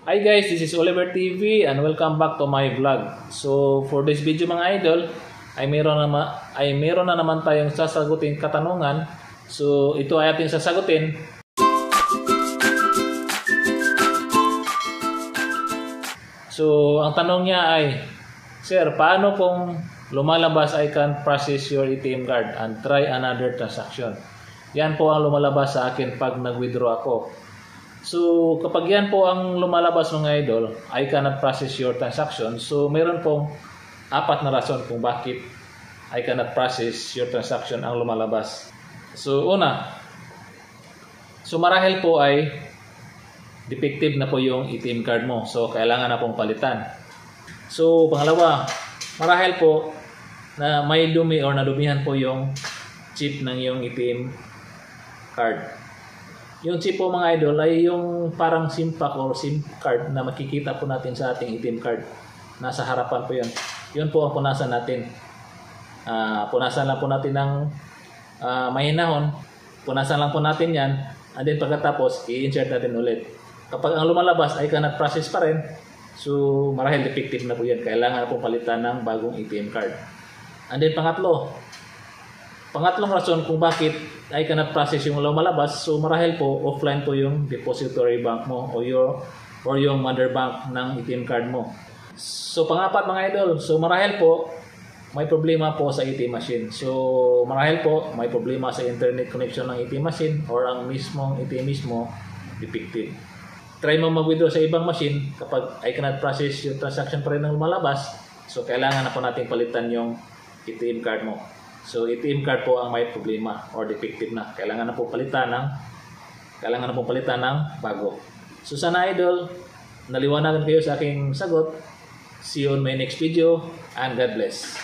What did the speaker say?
Hi guys, this is Oliver TV and welcome back to my vlog. So for this video mga idol, ay meron na naman tayong sasagutin katanungan. So ito ay ating sasagutin. So ang tanong niya ay, Sir, paano kung lumalabas I can process your ATM card and try another transaction? Yan po ang lumalabas sa akin pag nag-withdraw ako. So, kapag yan po ang lumalabas mga idol, I cannot process your transaction. So, meron pong apat na rason kung bakit I cannot process your transaction ang lumalabas. So, una, marahil po ay defective na po yung ATM card mo. So, kailangan na pong palitan. So, pangalawa, marahil po na may dumi or nadumihan po yung chip ng yung ATM card. Yung chip po mga idol ay yung parang SIM pack or SIM card na makikita po natin sa ating ATM card. Nasa harapan po yun. Yun po ang punasan natin. Punasan lang po natin ng mahinahon. Punasan lang po natin yan. And then pagkatapos, i-insert natin ulit. Kapag ang lumalabas ay cannot process pa rin, so marahil defective na po yan. Kailangan na po palitan ng bagong ATM card. And then pangatlong rason kung bakit ay cannot process yung lumalabas, so marahil po offline po yung depository bank mo o yung mother bank ng ATM card mo. So pangapat mga idol, so marahil po may problema po sa ATM machine. So marahil po may problema sa internet connection ng ATM machine or ang mismong ATM mismo defective. Try mo mag-withdraw sa ibang machine, kapag I cannot process yung transaction pa rin ng lumalabas, so kailangan na po natin palitan yung ATM card mo. So ATM card po ang may problema or defective na. Kailangan na po palitan ng bago. So sana idol, naliwanagan kayo sa aking sagot. See you on my next video and God bless.